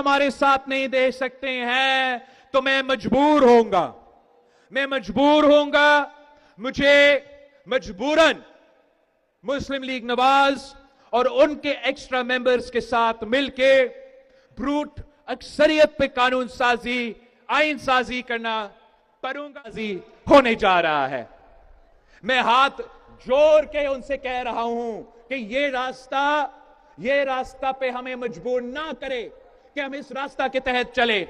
हमारे साथ नहीं दे सकते हैं तो मैं मजबूर होऊंगा, मुझे मजबूरन मुस्लिम लीग नवाज और उनके एक्स्ट्रा मेंबर्स के साथ मिलके ब्रूट अक्सरियत पे कानून साजी, आइन साजी करना पड़ूंगा होने जा रहा है। मैं हाथ जोड़ के उनसे कह रहा हूं कि ये रास्ता पे हमें मजबूर ना करे कि हम इस रास्ता के तहत चले।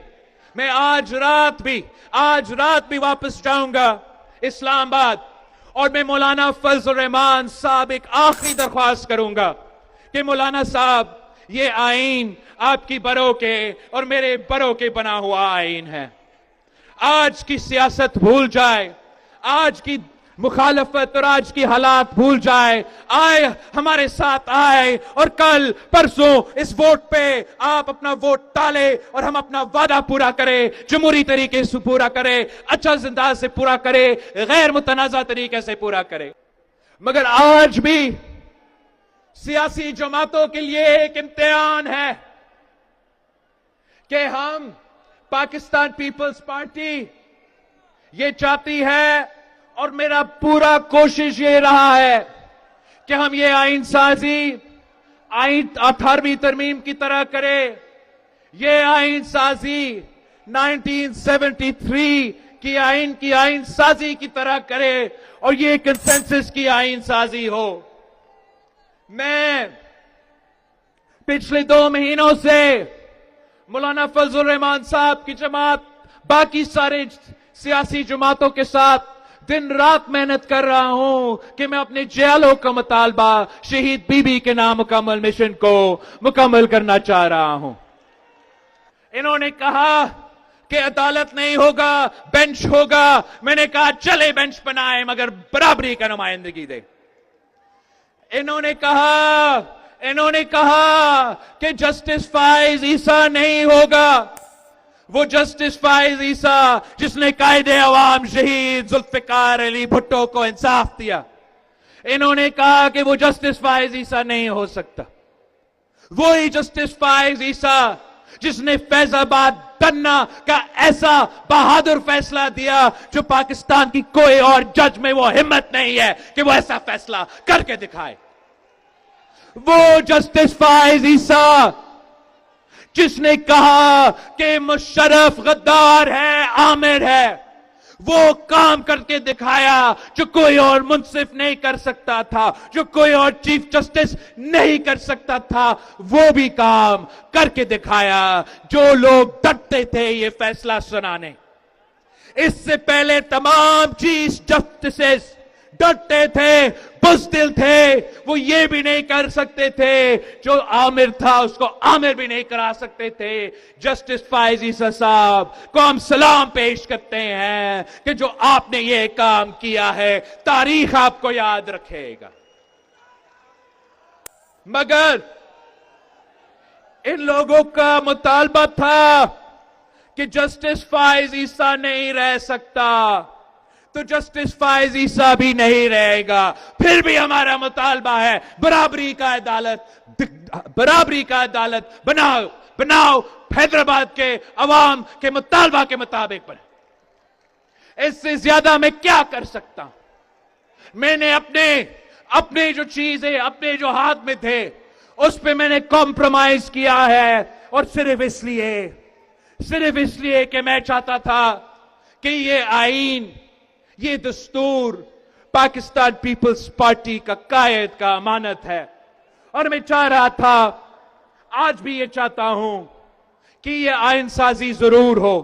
मैं आज रात भी वापस जाऊंगा इस्लामाबाद और मैं मौलाना फजल रहमान साहब एक आखिरी दरख्वास्त करूंगा कि मौलाना साहब, ये आइन आपकी बरों के और मेरे बरों के बना हुआ आइन है। आज की सियासत भूल जाए, आज की मुखालफत और आज की हालात भूल जाए, हमारे साथ आए और कल परसों इस वोट पे आप अपना वोट डालें और हम अपना वादा पूरा करें, जमहूरी तरीके से पूरा करें, अच्छा अंदाज से पूरा करें, गैर मुतनाज़ा तरीके से पूरा करें। मगर आज भी सियासी जमातों के लिए एक इम्तिहान है कि हम पाकिस्तान पीपल्स पार्टी ये चाहती है और मेरा पूरा कोशिश ये रहा है कि हम ये आइन साजी, आइन 18वीं तरमीम की तरह करें। ये आइन साजी 1973 की आइन साजी की तरह करें और ये कंसेंसस की आइन साजी हो। मैं पिछले 2 महीनों से मौलाना फजल रहमान साहब की जमात, बाकी सारे सियासी जमातों के साथ दिन रात मेहनत कर रहा हूं कि मैं अपने जयालों का मुतालबा शहीद बीबी के नामुकम्मल मिशन को मुकम्मल करना चाह रहा हूं। इन्होंने कहा कि अदालत नहीं होगा, बेंच होगा। मैंने कहा चले बेंच बनाए मगर बराबरी का नुमाइंदगी दे। इन्होंने कहा कि जस्टिस फाइज ईसा नहीं होगा, वो जस्टिस फाइज ईसा जिसने कायदे अवाम शहीद जुल्फिकार अली भुट्टो को इंसाफ दिया। इन्होंने कहा कि वो जस्टिस फाइज ईसा नहीं हो सकता। वही जस्टिस फाइज ईसा जिसने फैजाबाद तन्ना का ऐसा बहादुर फैसला दिया जो पाकिस्तान की कोई और जज में वो हिम्मत नहीं है कि वो ऐसा फैसला करके दिखाए। वो जस्टिस फाइज ईसा जिसने कहा कि मुशर्रफ गद्दार है, आमिर है, वो काम करके दिखाया जो कोई और मुंसिफ नहीं कर सकता था, जो कोई और चीफ जस्टिस नहीं कर सकता था, वो भी काम करके दिखाया। जो लोग डरते थे ये फैसला सुनाने, इससे पहले तमाम चीफ जस्टिस डरते थे, बुज़दिल थे, वो ये भी नहीं कर सकते थे, जो आमिर था उसको आमिर भी नहीं करा सकते थे। जस्टिस फाइज ईसा साहब को हम सलाम पेश करते हैं कि जो आपने ये काम किया है, तारीख आपको याद रखेगा। मगर इन लोगों का मुतालबा था कि जस्टिस फाइज ईसा नहीं रह सकता तो जस्टिस फाइज ईसा भी नहीं रहेगा। फिर भी हमारा मुतालबा है बराबरी का अदालत बनाओ हैदराबाद के अवाम के मुतालबा के मुताबिक बने। इससे ज्यादा मैं क्या कर सकता हूं। मैंने अपने जो चीजें अपने जो हाथ में थे उस पे मैंने कॉम्प्रोमाइज किया है, और सिर्फ इसलिए कि मैं चाहता था कि ये आइन, ये दस्तूर पाकिस्तान पीपल्स पार्टी का कायद का अमानत है। और मैं चाह रहा था, आज भी ये चाहता हूं कि ये आइन साजी जरूर हो,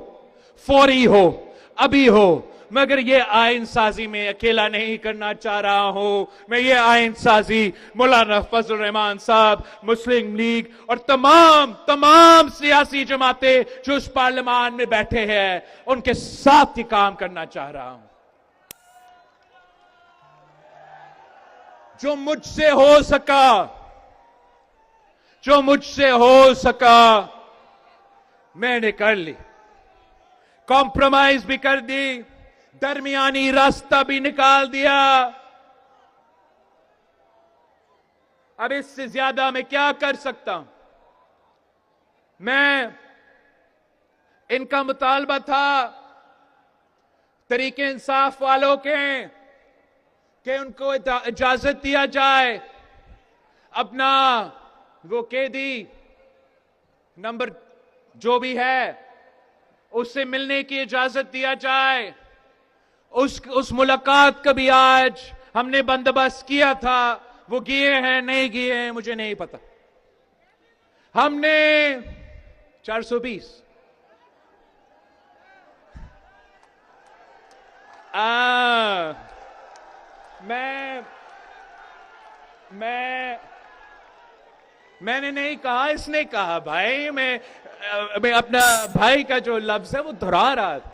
फौरी हो, अभी हो, मगर ये आइन साजी में अकेला नहीं करना चाह रहा हूं। मैं ये आइन साजी मौलाना फजल रहमान साहब, मुस्लिम लीग और तमाम सियासी जमातें जो उस पार्लियामान में बैठे हैं उनके साथ ही काम करना चाह रहा हूं। जो मुझसे हो सका मैंने कर ली, कॉम्प्रोमाइज भी कर दी, दरमियानी रास्ता भी निकाल दिया। अब इससे ज्यादा मैं क्या कर सकता हूं। मैं इनका मुतालबा था तरीके इंसाफ वालों के कि उनको इजाजत दिया जाए अपना वो कैदी नंबर जो भी है उससे मिलने की इजाजत दिया जाए। उस मुलाकात का भी आज हमने बंदोबस्त किया था। वो गए हैं नहीं गए हैं मुझे नहीं पता। हमने 420 मैंने नहीं कहा, इसने कहा भाई। मैं अपना भाई का जो लफ्ज है वो दोहरा रहा था।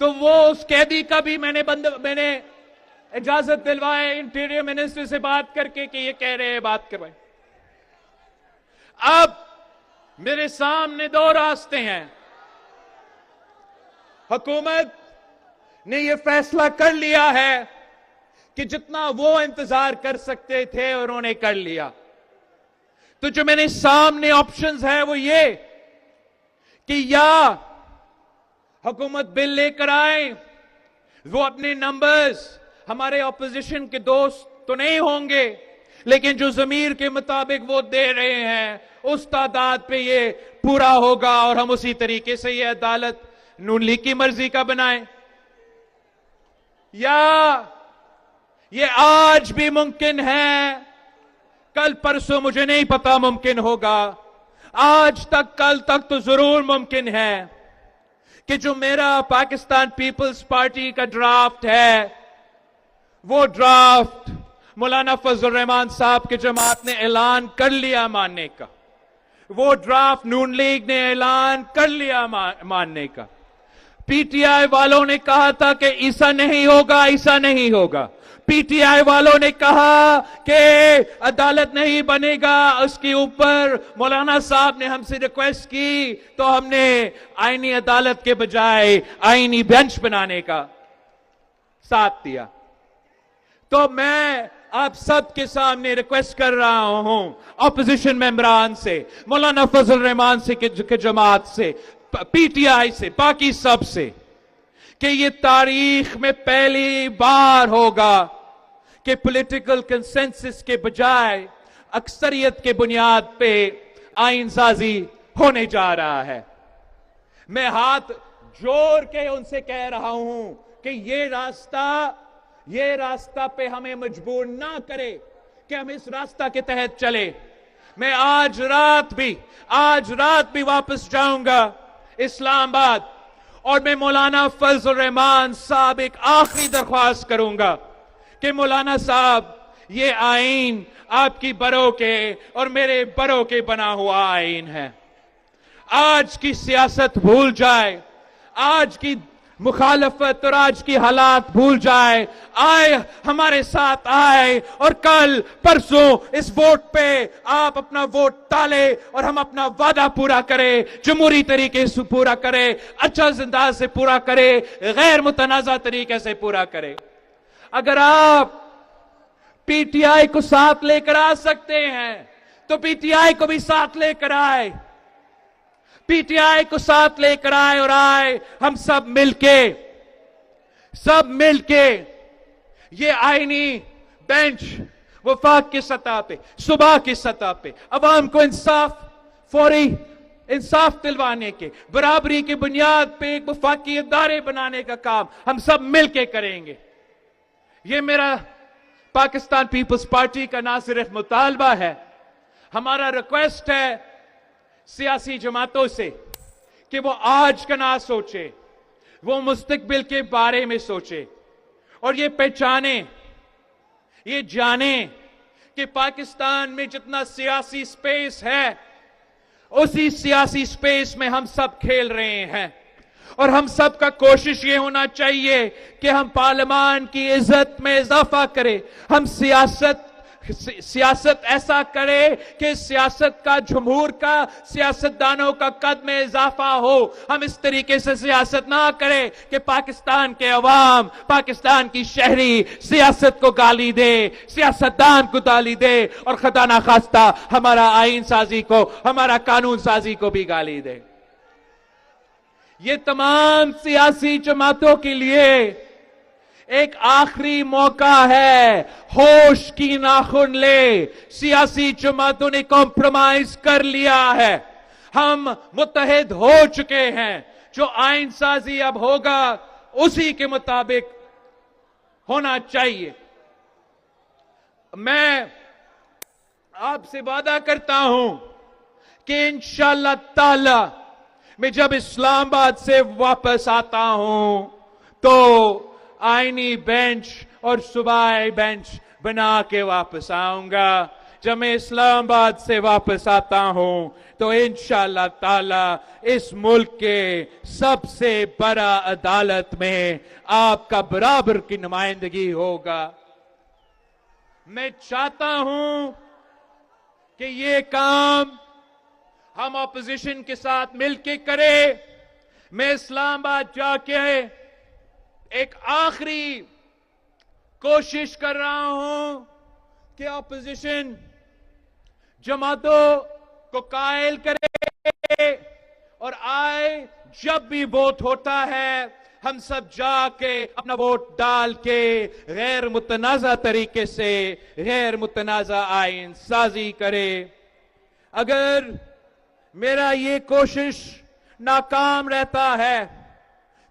तो वो उस कैदी का भी मैंने इजाजत दिलवाए इंटीरियर मिनिस्टर से बात करके कि ये कह रहे हैं बात करवाए। अब मेरे सामने दो रास्ते हैं। हुकूमत ने ये फैसला कर लिया है कि जितना वो इंतजार कर सकते थे उन्होंने कर लिया। तो जो मेरे सामने ऑप्शंस है वो ये कि या हुकूमत बिल लेकर आए, वो अपने नंबर्स हमारे ऑपोजिशन के दोस्त तो नहीं होंगे लेकिन जो जमीर के मुताबिक वो दे रहे हैं उस तादाद पे ये पूरा होगा और हम उसी तरीके से ये अदालत नून लीग की मर्जी का बनाए। या ये आज भी मुमकिन है, कल परसों मुझे नहीं पता मुमकिन होगा, आज तक कल तक तो जरूर मुमकिन है कि जो मेरा पाकिस्तान पीपल्स पार्टी का ड्राफ्ट है वो ड्राफ्ट मौलाना फजल रहमान साहब की जमात ने ऐलान कर लिया मानने का, वो ड्राफ्ट नून लीग ने ऐलान कर लिया मानने का। पीटीआई वालों ने कहा था कि ऐसा नहीं होगा, ऐसा नहीं होगा। पीटीआई वालों ने कहा कि अदालत नहीं बनेगा, उसके ऊपर मौलाना साहब ने हमसे रिक्वेस्ट की तो हमने आईनी अदालत के बजाय आईनी बेंच बनाने का साथ दिया। तो मैं आप सबके सामने रिक्वेस्ट कर रहा हूं ऑपोजिशन मेंबरान से, मौलाना फजल रहमान से के जमात से, पीटीआई से, बाकी सब से कि ये तारीख में पहली बार होगा कि पॉलिटिकल कंसेंसस के बजाय अक्सरियत के बुनियाद पे आईन साजी होने जा रहा है। मैं हाथ जोड़ के उनसे कह रहा हूं कि ये रास्ता पे हमें मजबूर ना करे कि हम इस रास्ता के तहत चले। मैं आज रात भी वापस जाऊंगा इस्लामाबाद और मैं मौलाना फजल रहमान साहब एक आखिरी दरख्वास्त करूंगा कि मौलाना साहब ये आईन आपकी बरों के और मेरे बरों के बना हुआ आईन है। आज की सियासत भूल जाए, आज की मुखालफत और आज की हालात भूल जाए, आए हमारे साथ आए और कल परसों इस वोट पे आप अपना वोट डाले और हम अपना वादा पूरा करें, जमहूरी तरीके से पूरा करें, अच्छा अंदाज से पूरा करें, गैर मुतनाज़ा तरीके से पूरा करें। अगर आप पीटीआई को साथ लेकर आ सकते हैं तो पीटीआई को भी साथ लेकर आए, पीटीआई को साथ लेकर आए और हम सब मिलके ये आईनी बेंच वफाक की सतह पे, सुबह की सतह पे अवाम को फौरी इंसाफ दिलवाने के, बराबरी की बुनियाद पे एक वफाकी इदारे बनाने का काम हम सब मिलके करेंगे। ये मेरा पाकिस्तान पीपल्स पार्टी का ना सिर्फ मुतालबा है, हमारा रिक्वेस्ट है सियासी जमातों से कि वो आज का ना सोचे, वो मुस्तकबिल के बारे में सोचे और ये पहचाने, ये जाने कि पाकिस्तान में जितना सियासी स्पेस है उसी सियासी स्पेस में हम सब खेल रहे हैं और हम सब का कोशिश ये होना चाहिए कि हम पार्लियामान की इज्जत में इजाफा करें, हम सियासत ऐसा करे कि सियासत का, जमहूर का, सियासतदानों का कद में इजाफा हो। हम इस तरीके से सियासत ना करें कि पाकिस्तान के अवाम, पाकिस्तान की शहरी सियासत को गाली दे, सियासतदान को गाली दे और खुदा ना खास्ता हमारा आईन साजी को, हमारा कानून साजी को भी गाली दे। ये तमाम सियासी जमातों के लिए एक आखिरी मौका है। होश की नाखुन ले। सियासी जमातों ने कॉम्प्रोमाइज कर लिया है। हम मुत्तहिद हो चुके हैं। जो आइन साजी अब होगा उसी के मुताबिक होना चाहिए। मैं आपसे वादा करता हूं कि इंशाअल्लाह ताला मैं जब इस्लामाबाद से वापस आता हूं तो आईनी बेंच और सूबाई बेंच बना के वापस आऊंगा। जब मैं इस्लामाबाद से वापस आता हूं तो इंशाअल्लाह ताला इस मुल्क के सबसे बड़ा अदालत में आपका बराबर की नुमाइंदगी होगा। मैं चाहता हूं कि ये काम हम ऑपोजिशन के साथ मिलकर करें। मैं इस्लामाबाद जाके एक आखिरी कोशिश कर रहा हूं कि ऑपोजिशन जमातों को कायल करे और आए जब भी वोट होता है हम सब जाके अपना वोट डाल के गैर मुतनाजा तरीके से गैर मुतनाजा आइन साजी करे। अगर मेरा ये कोशिश नाकाम रहता है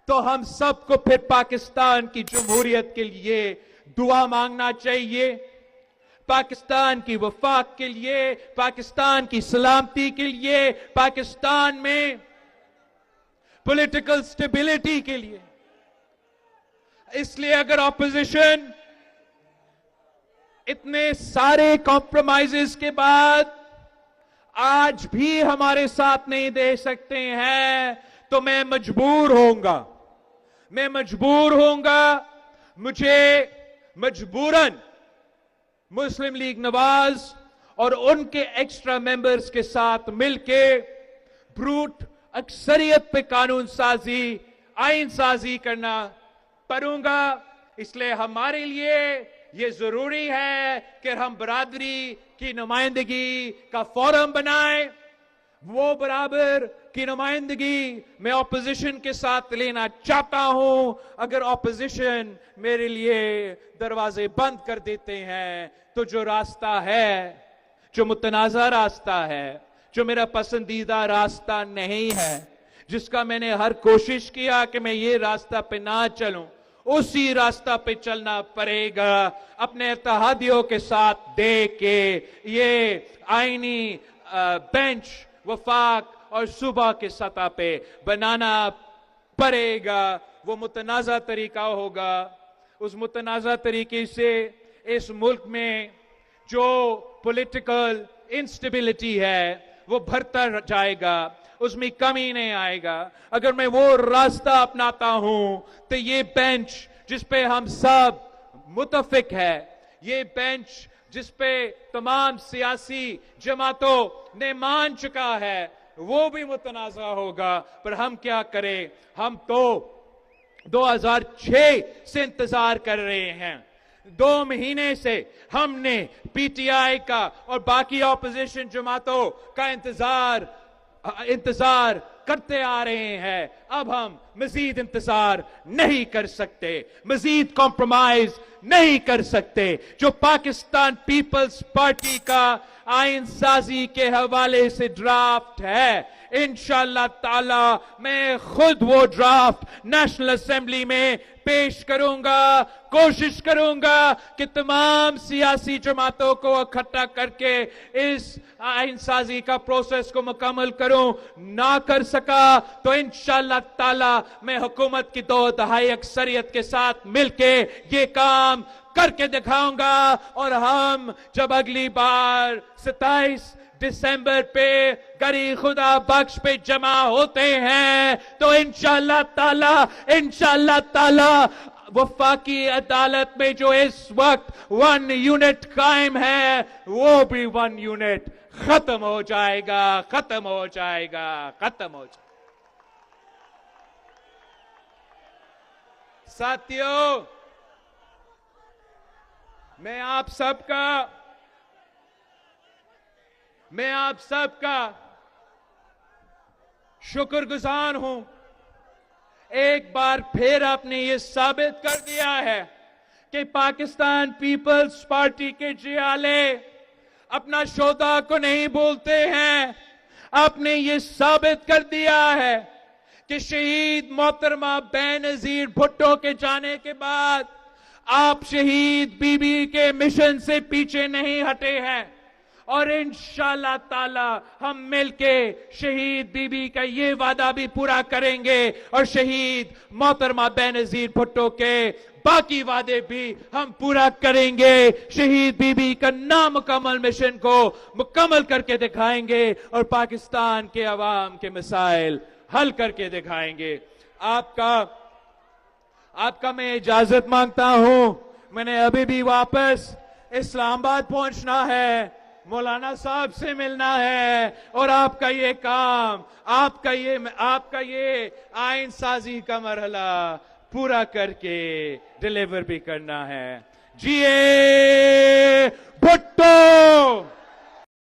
तो हम सबको फिर पाकिस्तान की जमहूरियत के लिए दुआ मांगना चाहिए, पाकिस्तान की वफाक के लिए, पाकिस्तान की सलामती के लिए, पाकिस्तान में पॉलिटिकल स्टेबिलिटी के लिए। इसलिए अगर ऑपोजिशन इतने सारे कॉम्प्रोमाइजेस के बाद आज भी हमारे साथ नहीं दे सकते हैं तो मैं मजबूर होऊंगा। मुझे मजबूरन मुस्लिम लीग नवाज और उनके एक्स्ट्रा मेंबर्स के साथ मिलके ब्रूट अक्सरियत पे कानून साजी आइन साजी करना पड़ूंगा। इसलिए हमारे लिए ये जरूरी है कि हम बरादरी की नुमाइंदगी का फोरम बनाएं। वो बराबर की नुमाइंदगी मैं ऑपोजिशन के साथ लेना चाहता हूं। अगर ऑपोजिशन मेरे लिए दरवाजे बंद कर देते हैं तो जो रास्ता है, जो मुतनाज़ा रास्ता है, जो मेरा पसंदीदा रास्ता नहीं है, जिसका मैंने हर कोशिश किया कि मैं ये रास्ता पे ना चलूं, उसी रास्ता पे चलना पड़ेगा। अपने इत्तेहादियों के साथ दे के ये आईनी बेंच वफाक और सुबह के सतह पे बनाना पड़ेगा। वो मुतनाज़ा तरीका होगा। उस मुतनाज़ा तरीके से इस मुल्क में जो पॉलिटिकल इंस्टेबिलिटी है वो बढ़ता जाएगा, उसमें कमी नहीं आएगा। अगर मैं वो रास्ता अपनाता हूं तो ये बेंच जिस पे हम सब मुतफिक है, ये बेंच जिस पे तमाम सियासी जमातों ने मान चुका है, वो भी मुतनाज़ा होगा। पर हम क्या करें? हम तो 2006 से इंतजार कर रहे हैं। 2 महीने से हमने पीटीआई का और बाकी ऑपोजिशन जमातों का इंतजार करते आ रहे हैं। अब हम मजीद इंतजार नहीं कर सकते, मजीद कॉम्प्रोमाइज नहीं कर सकते। जो पाकिस्तान पीपल्स पार्टी का आइन साजी के हवाले से ड्राफ्ट है, इंशाअल्लाह ताला मैं खुद वो ड्राफ्ट नेशनल असेंबली में पेश करूंगा। कोशिश करूंगा कि तमाम सियासी जमातों को इकट्ठा करके इस आइन साजी का प्रोसेस को मुकम्मल करूं। ना कर सका तो इंशाअल्लाह ताला मैं हुकूमत की 2/3 अक्सरियत के साथ मिलके ये काम करके दिखाऊंगा। और हम जब अगली बार 27 दिसंबर पे गरी खुदा बख्श पे जमा होते हैं तो इंशाअल्लाह ताला वफाकी अदालत में जो इस वक्त 1 यूनिट कायम है वो भी 1 यूनिट खत्म हो जाएगा। साथियों, मैं आप सबका शुक्रगुजार हूं एक बार फिर आपने ये साबित कर दिया है कि पाकिस्तान पीपल्स पार्टी के जियाले अपना शोधा को नहीं बोलते हैं। आपने ये साबित कर दिया है कि शहीद मोहतरमा बेनजीर भुट्टो के जाने के बाद आप शहीद बीबी के मिशन से पीछे नहीं हटे हैं और इंशाअल्लाह ताला हम मिलके शहीद बीबी का ये वादा भी पूरा करेंगे और शहीद मोहतरमा बेनजीर भुट्टो के बाकी वादे भी हम पूरा करेंगे। शहीद बीबी का नामुकम्मल मिशन को मुकम्मल करके दिखाएंगे और पाकिस्तान के अवाम के मसाइल हल करके दिखाएंगे। आपका मैं इजाजत मांगता हूं। मैंने अभी भी वापस इस्लामाबाद पहुंचना है, मौलाना साहब से मिलना है और आपका ये काम, आपका ये आइन साजी का मरहला पूरा करके डिलीवर भी करना है। जिए